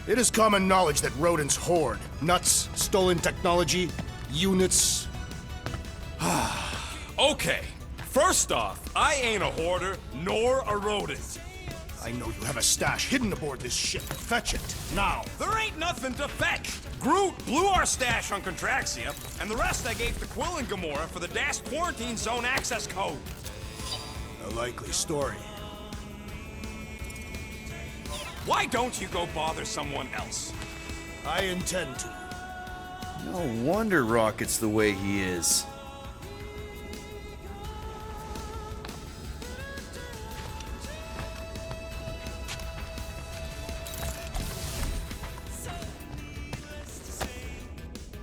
It is common knowledge that rodents hoard nuts, stolen technology, units. Okay, first off, I ain't a hoarder nor a rodent. I know you have a stash hidden aboard this ship. Fetch it, now. There ain't nothing to fetch. Groot blew our stash on Contraxia, and the rest I gave to Quill and Gamora for the DAS quarantine zone access code. A likely story. Why don't you go bother someone else? I intend to. No wonder Rocket's the way he is.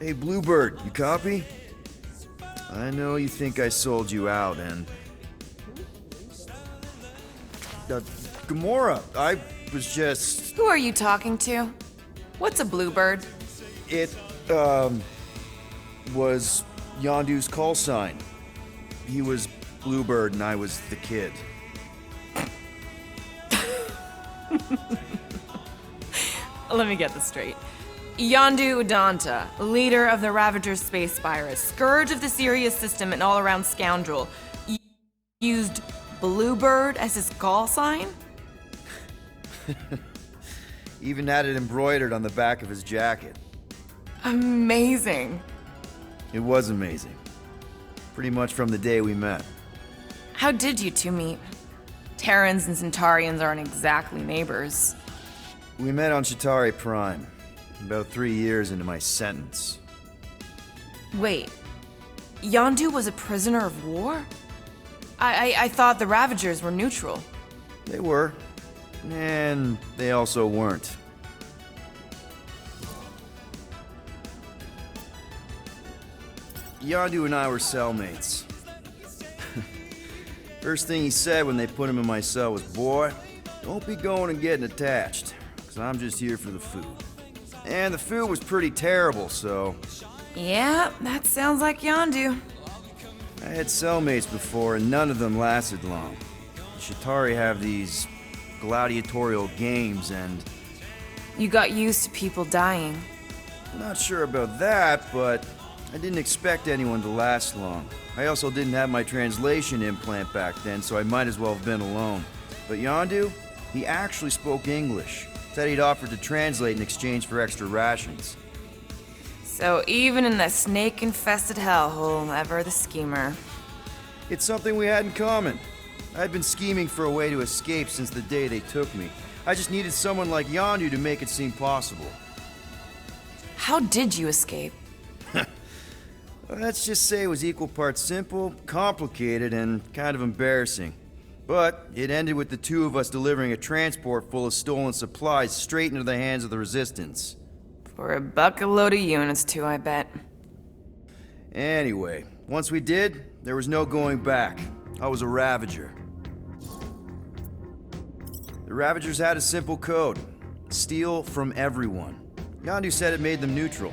Hey, Bluebird, you copy? I know you think I sold you out, and... Gamora, I was just... Who are you talking to? What's a bluebird? It, was Yondu's call sign. He was Bluebird and I was the kid. Let me get this straight. Yondu Udanta, leader of the Ravagers space virus, scourge of the Sirius system and all-around scoundrel, used Bluebird as his call sign? Even had it embroidered on the back of his jacket. Amazing. It was amazing. Pretty much from the day we met. How did you two meet? Terrans and Centaurians aren't exactly neighbors. We met on Chitauri Prime, about 3 years into my sentence. Wait, Yondu was a prisoner of war? I thought the Ravagers were neutral. They were. And they also weren't. Yondu and I were cellmates. First thing he said when they put him in my cell was, "Boy, don't be going and getting attached, because I'm just here for the food." And the food was pretty terrible, so... Yeah, that sounds like Yondu. I had cellmates before, and none of them lasted long. The Chitauri have these gladiatorial games, and... You got used to people dying. Not sure about that, but I didn't expect anyone to last long. I also didn't have my translation implant back then, so I might as well have been alone. But Yondu, he actually spoke English. Said he'd offered to translate in exchange for extra rations. So even in the snake-infested hellhole, ever the schemer. It's something we had in common. I'd been scheming for a way to escape since the day they took me. I just needed someone like Yondu to make it seem possible. How did you escape? Let's just say it was equal parts simple, complicated, and kind of embarrassing. But it ended with the two of us delivering a transport full of stolen supplies straight into the hands of the Resistance. For a bucket load of units too, I bet. Anyway, once we did, there was no going back. I was a Ravager. The Ravagers had a simple code. Steal from everyone. Yondu said it made them neutral.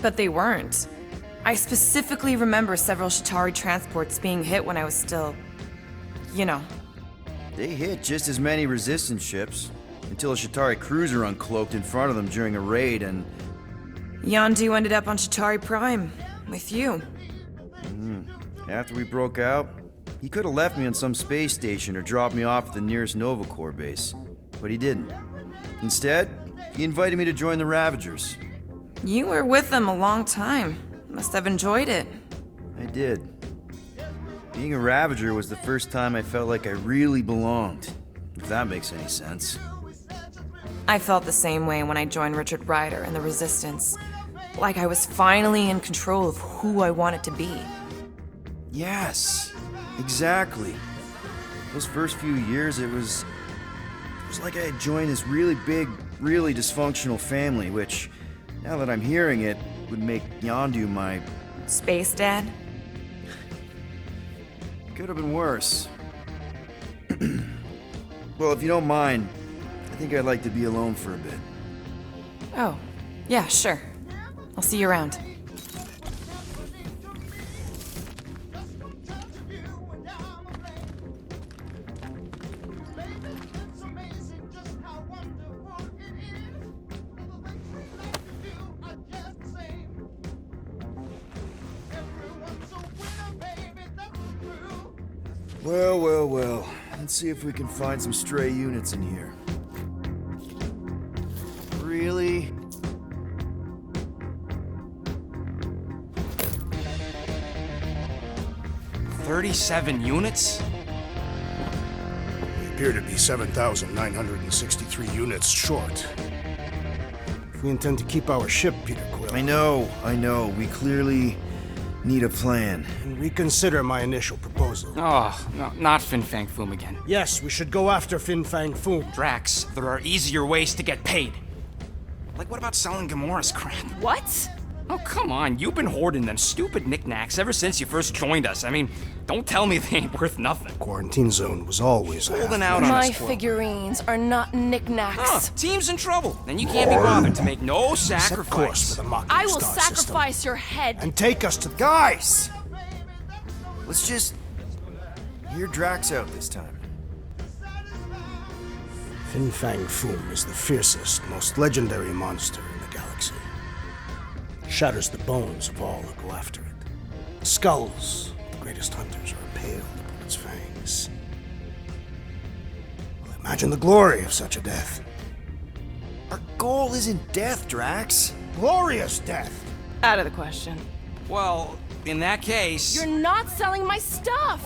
But they weren't. I specifically remember several Chitauri transports being hit when I was still... you know. They hit just as many Resistance ships, until a Chitauri cruiser uncloaked in front of them during a raid, and... Yondu ended up on Chitauri Prime, with you. After we broke out, he could have left me on some space station or dropped me off at the nearest Nova Corps base. But he didn't. Instead, he invited me to join the Ravagers. You were with them a long time. Must have enjoyed it. I did. Being a Ravager was the first time I felt like I really belonged, if that makes any sense. I felt the same way when I joined Richard Ryder and the Resistance. Like I was finally in control of who I wanted to be. Yes, exactly. Those first few years, it was like I had joined this really big, really dysfunctional family, which, now that I'm hearing it, would make Yondu my... Space Dad? Could have been worse. Well, if you don't mind, I think I'd like to be alone for a bit. Oh, yeah, sure. I'll see you around. Well, well, well. Let's see if we can find some stray units in here. Really? $37 units? We appear to be 7,963 units short. If we intend to keep our ship, Peter Quill, I know. We clearly need a plan. and reconsider my initial proposal. Oh, no, not Fin Fang Foom again. Yes, we should go after Fin Fang Foom. Drax, there are easier ways to get paid. Like, what about selling Gamora's crap? What? Oh, come on. You've been hoarding them stupid knickknacks ever since you first joined us. I mean, don't tell me they ain't worth nothing. Quarantine zone was always Holding out on My us, Quill. figurines are not knickknacks. Huh, team's in trouble. Then you can't be bothered to make no Set course sacrifice. for the Mocking I will Star sacrifice system your head. and take us to Guys! Let's just hear Drax out this time. Fin Fang Foom is the fiercest, most legendary monster in the galaxy. Shatters the bones of all who go after it. Skulls, the greatest hunters, are impaled upon its fangs. Well, imagine the glory of such a death. Our goal isn't death, Drax. Glorious death! Out of the question. Well, in that case... You're not selling my stuff!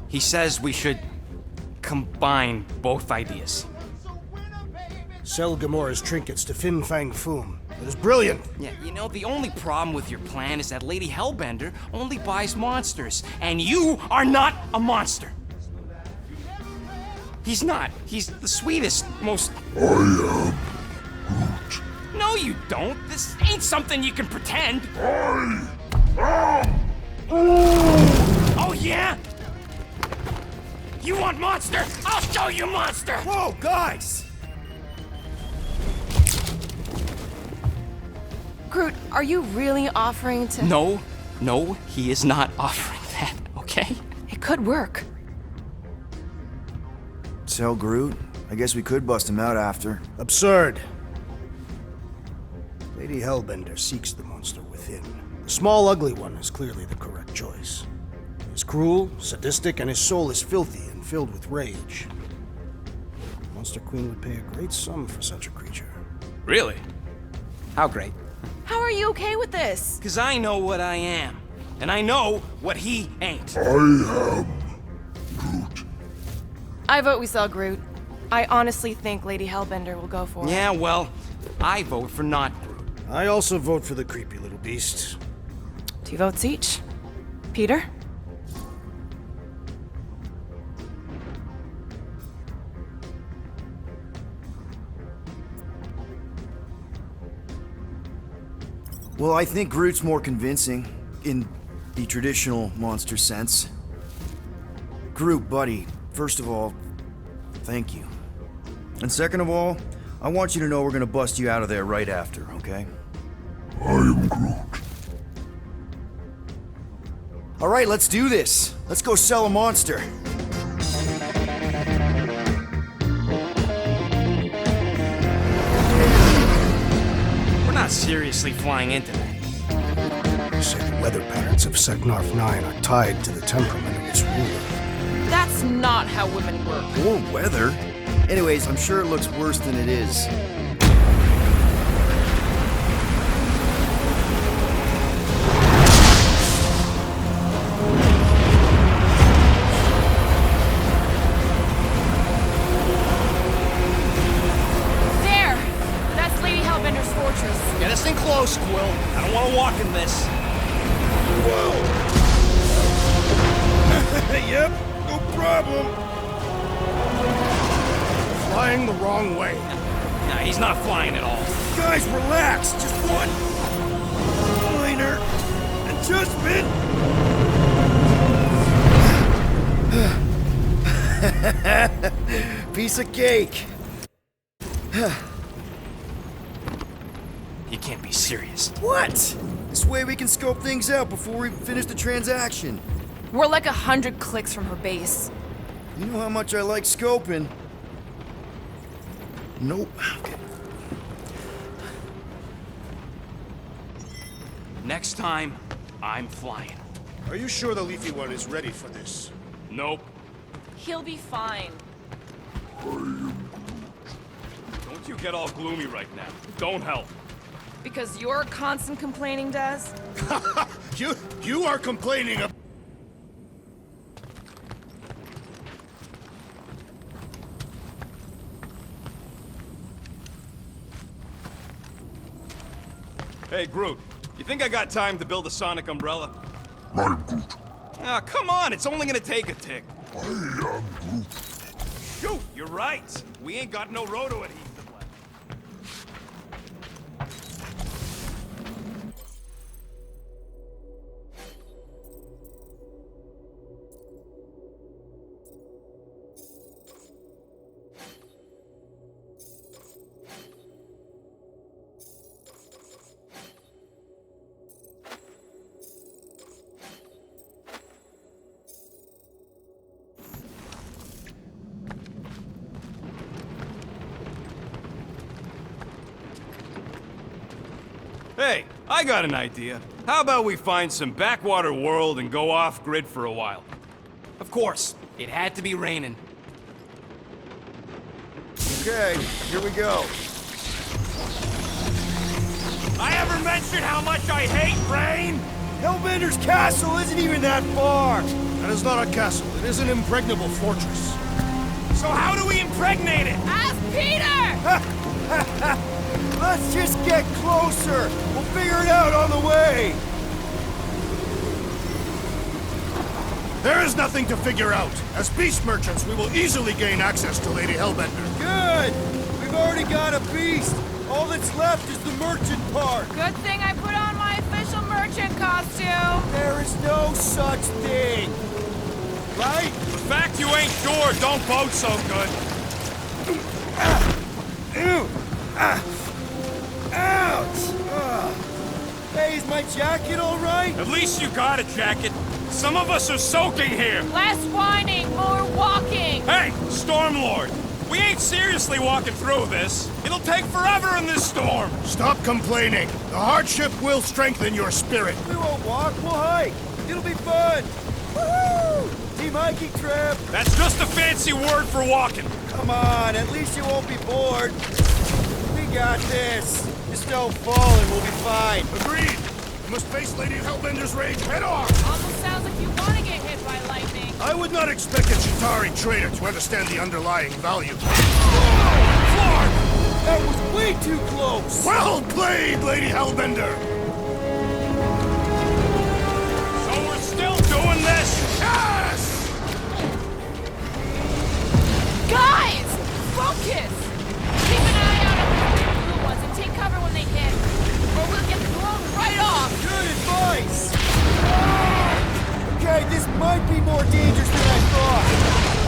He says we should combine both ideas. Sell Gamora's trinkets to Fin Fang Foom. It is brilliant! Yeah, you know, the only problem with your plan is that Lady Hellbender only buys monsters, and you are not a monster. He's not. He's the sweetest, most... I am Groot. No, you don't. This ain't something you can pretend. Oh, yeah? You want monster? I'll show you monster! Whoa, guys! Groot, are you really offering to... No, he is not offering that, okay? It could work. Sell Groot? I guess we could bust him out after. Absurd. Lady Hellbender seeks the monster within. The small, ugly one is clearly the correct choice. He is cruel, sadistic, and his soul is filthy and filled with rage. The Monster Queen would pay a great sum for such a creature. Really? How great? How are you okay with this? Because I know what I am. And I know what he ain't. I vote we sell Groot. I honestly think Lady Hellbender will go for it. Yeah, well, I vote for not Groot. I also vote for the creepy little beast. 2 votes each. Peter? Well, I think Groot's more convincing, in the traditional monster sense. Groot, buddy, first of all, thank you. And second of all, I want you to know we're gonna bust you out of there right after, okay? I am Groot. Alright, let's do this. Let's go sell a monster. We're not seriously flying into that. They say the weather patterns of Seknarf 9 are tied to the temperament of its ruler. That's not how women work. Or weather. Anyways, I'm sure it looks worse than it is. There! That's Lady Hellbender's fortress. Get us in close, Quill. I don't want to walk in this. Yep, no problem. Flying the wrong way. Nah, he's not flying at all. Guys, relax. Just one minor adjustment. Piece of cake. You can't be serious. What? This way we can scope things out before we finish the transaction. We're like 100 clicks from her base. You know how much I like scoping. Nope. Okay. Next time, I'm flying. Are you sure the Leafy One is ready for this? Nope. He'll be fine. Don't you get all gloomy right now. Don't help. Because your constant complaining does? You are complaining of... Hey, Groot. You think I got time to build a sonic umbrella? I'm Groot. Ah, come on. It's only gonna take a tick. I am Groot. Shoot, you're right. We ain't got no roto-adhesive left. Hey, I got an idea. How about we find some backwater world and go off-grid for a while? Of course, it had to be raining. Okay, here we go. I ever mentioned how much I hate rain? Hellbender's castle isn't even that far! That is not a castle. It is an impregnable fortress. So how do we impregnate it? Ask Peter! Let's just get closer! We'll figure it out on the way! There is nothing to figure out. As beast merchants, we will easily gain access to Lady Hellbender. Good! We've already got a beast! All that's left is the merchant part! Good thing I put on my official merchant costume! There is no such thing! Right? The fact you ain't sure don't bode so good. Ew! Ouch! Hey, is my jacket all right? At least you got a jacket. Some of us are soaking here. Less whining, more walking! Hey, Stormlord! We ain't seriously walking through this. It'll take forever in this storm. Stop complaining. The hardship will strengthen your spirit. We won't walk, we'll hike! It'll be fun! Woohoo! Team hiking trip! That's just a fancy word for walking. Come on, at least you won't be bored. We got this. Just don't fall and we'll be fine. Agreed. You must face Lady Hellbender's rage head on. Almost sounds like you want to get hit by lightning. I would not expect a Chitauri trader to understand the underlying value. That was way too close! Well played, Lady Hellbender! So we're still doing this? Yes! Guys! Focus! Keep an eye out on the blue ones and take cover when they hit. Or we'll get blown right off! Good advice! Okay, this might be more dangerous than I thought.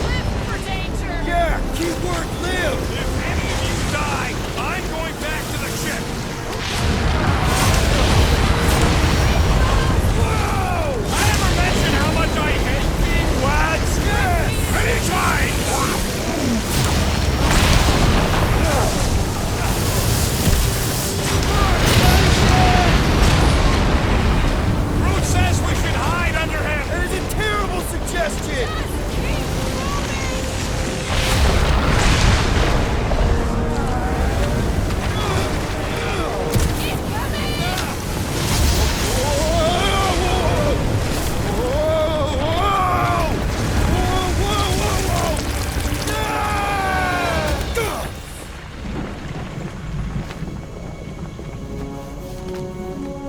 Live for danger! Yeah, keyword live! If any of you die, I'm going back to the ship. Whoa! I ever mention how much I hate being wet? Yes! Anytime! Groot says we should hide under him. That is a terrible suggestion!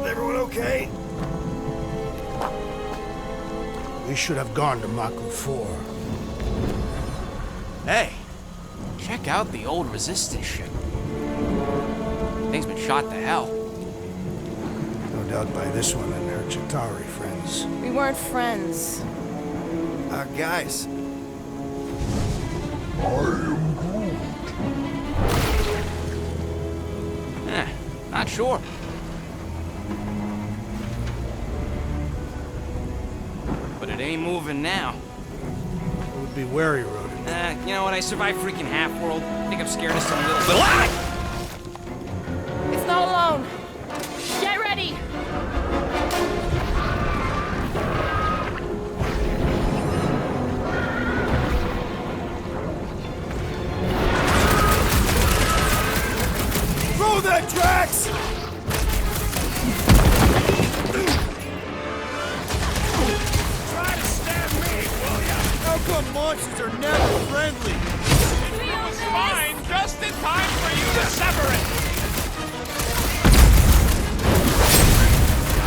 Everyone okay? We should have gone to Maku 4. Hey, check out the old Resistance ship. Thing's been shot to hell. No doubt by this one and her Chitauri friends. We weren't friends. Guys, Not sure. But it ain't moving now. I would be wary, Ronan. You know what? I survived freaking half-world. I think I'm scared of some little... Ah! It's not alone. Get ready. Throw that, Drax! Try to stab me, will ya? How come monsters are never friendly? Fine, just in time for you to sever it!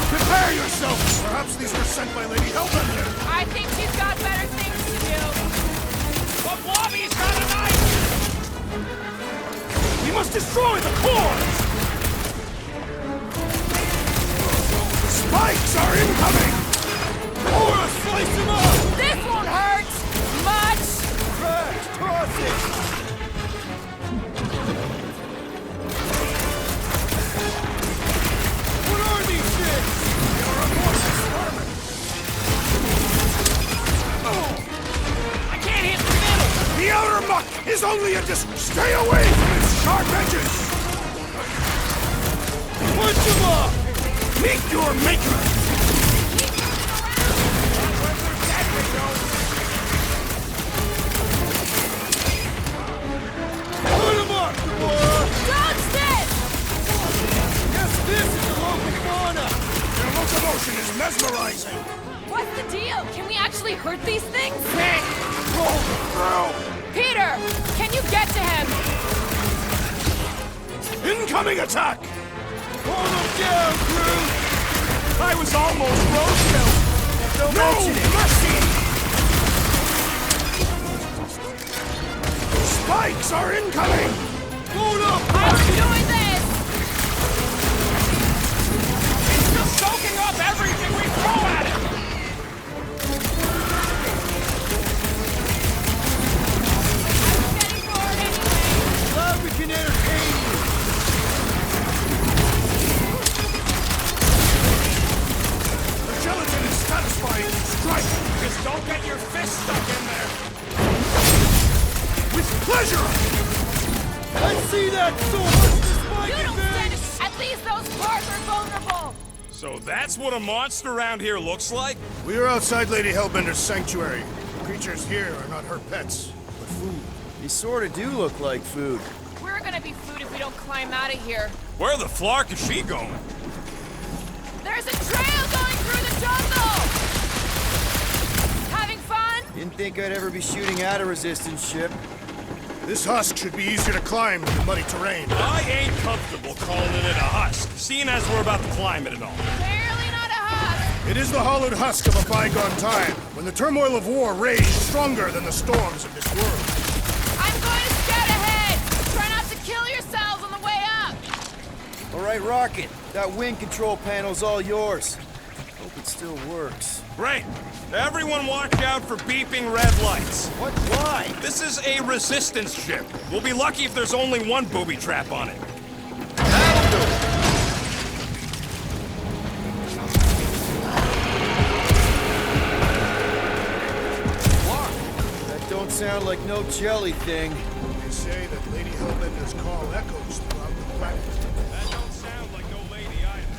Prepare yourselves! Perhaps these were sent by Lady Hellbender. I think she's got better things to do. The Blobby's got a knife! We must destroy the cores! Spikes are incoming! Or slice them up! This won't hurt much. Drax, toss it! What are these things? They are amorphous armor! I can't hit the middle! The outer muck is only a Stay away from its sharp edges! Punch them up! Meet your maker! Put them up, Gamora! Dodge this! Yes, this is the local fauna! Their locomotion is mesmerizing! What's the deal? Can we actually hurt these things? Roll through! Peter, can you get to him? Incoming attack! Hold them down, crew! I was almost roast-killed! Don't No mention it! mercy! Spikes are incoming! Hold up! I'm doing this! It's just soaking up everything we throw at it! I'm getting bored anyway. Glad we can entertain you! The gelatin is satisfying! Strike! Just don't get your fist stuck in there! With pleasure! I see that sword! You don't stand it. At least those cars are vulnerable. So that's what a monster around here looks like? We are outside Lady Hellbender's sanctuary. The creatures here are not her pets, but food. They sort of do look like food. We're gonna be food if we don't climb out of here. Where the flark is she going? There's a trail going through the jungle! Having fun? Didn't think I'd ever be shooting at a resistance ship. This husk should be easier to climb than the muddy terrain. I ain't comfortable calling it a husk, seeing as we're about to climb it and all. Barely not a husk. It is the hollowed husk of a bygone time, when the turmoil of war raged stronger than the storms of this world. I'm going to scout ahead. Try not to kill yourselves on the way up. All right, Rocket. That wind control panel's all yours. Hope it still works. Great. Everyone watch out for beeping red lights. What? Why? This is a resistance ship. We'll be lucky if there's only one booby trap on it. That'll do it. That don't sound like no jelly thing. They say that Lady Hellbender's call echoes throughout the planet. That don't sound like no lady either.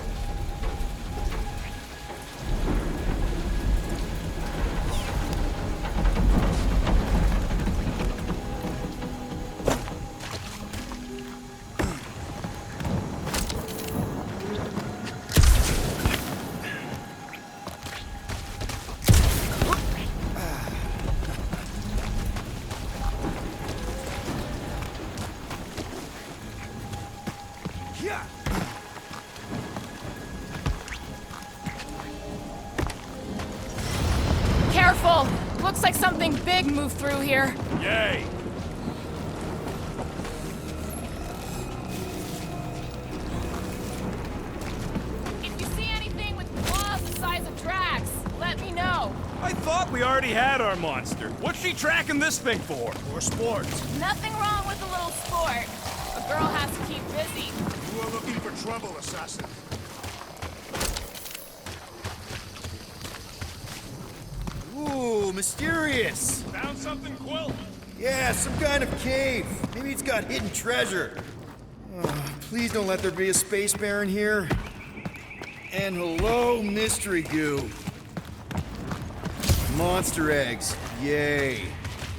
Careful. Looks like something big moved through here. Yay. If you see anything with claws the size of Drax, let me know. I thought we already had our monster. What's she tracking this thing for? For sport. Nothing wrong with a little sport. A girl has to keep busy. You are looking for trouble, assassin. Ooh, mysterious. Found something, Quill? Yeah, some kind of cave. Maybe it's got hidden treasure. Please don't let there be a space baron here. And hello, mystery goo. Monster eggs. Yay.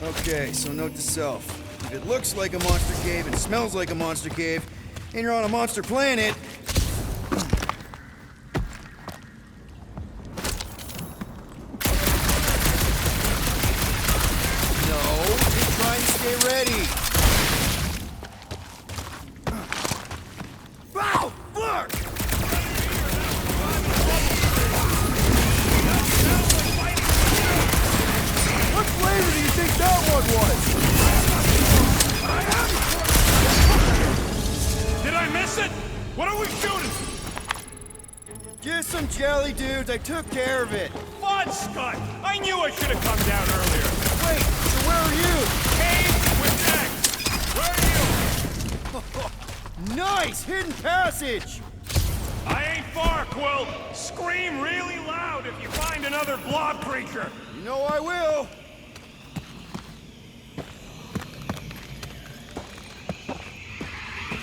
Okay, so note to self. If it looks like a monster cave and smells like a monster cave, and you're on a monster planet, get ready! Wow! Fuck! What flavor do you think that one was? Did I miss it? What are we shooting? Just some jelly dudes. I took care of it. Fudge Scud! I knew I should have come down earlier. Wait, so where are you? Cave with eggs. Where are you? Nice! Hidden passage! I ain't far, Quill. Scream really loud if you find another blob creature. You know I will.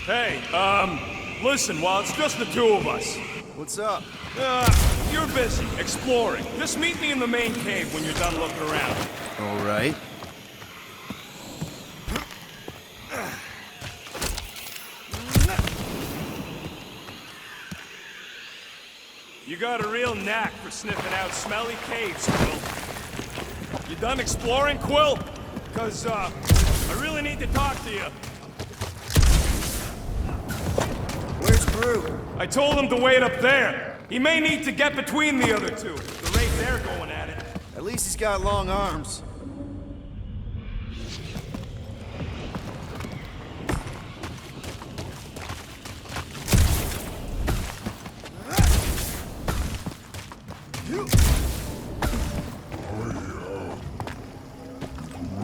Hey, listen, while it's just the two of us. What's up? You're busy, exploring. Just meet me in the main cave when you're done looking around. All right. You got a real knack for sniffing out smelly caves, Quill. You done exploring, Quill? 'Cause, I really need to talk to you. Where's Groot? I told him to wait up there. He may need to get between the other two. The rate they're going at it. At least he's got long arms.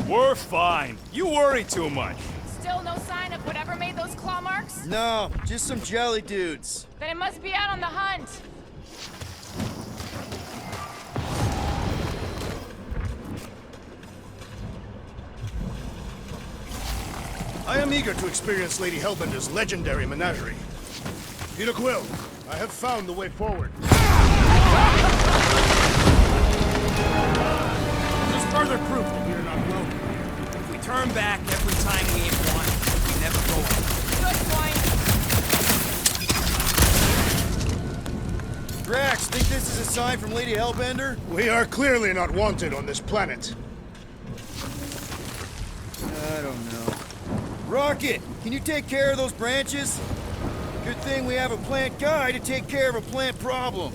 We're fine. You worry too much. Still no sign of whatever made those claw marks? No, just some jelly dudes. Then it must be out on the hunt. I am eager to experience Lady Hellbender's legendary menagerie. Peter Quill, I have found the way forward. Just further proof that we are not alone. If we turn back every time we ain't won, we never go up. Good point. Drax, think this is a sign from Lady Hellbender? We are clearly not wanted on this planet. I don't know. Rocket, can you take care of those branches? Good thing we have a plant guy to take care of a plant problem.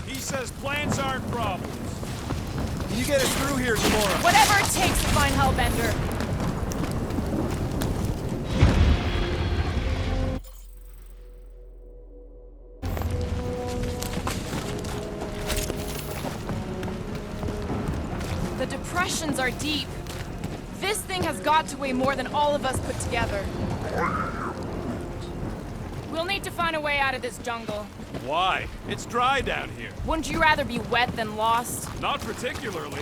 He says plants aren't problems. Can you get us through here tomorrow? Whatever it takes to find Hellbender. The depressions are deep. This thing has got to weigh more than all of us put together. We'll need to find a way out of this jungle. Why? It's dry down here. Wouldn't you rather be wet than lost? Not particularly.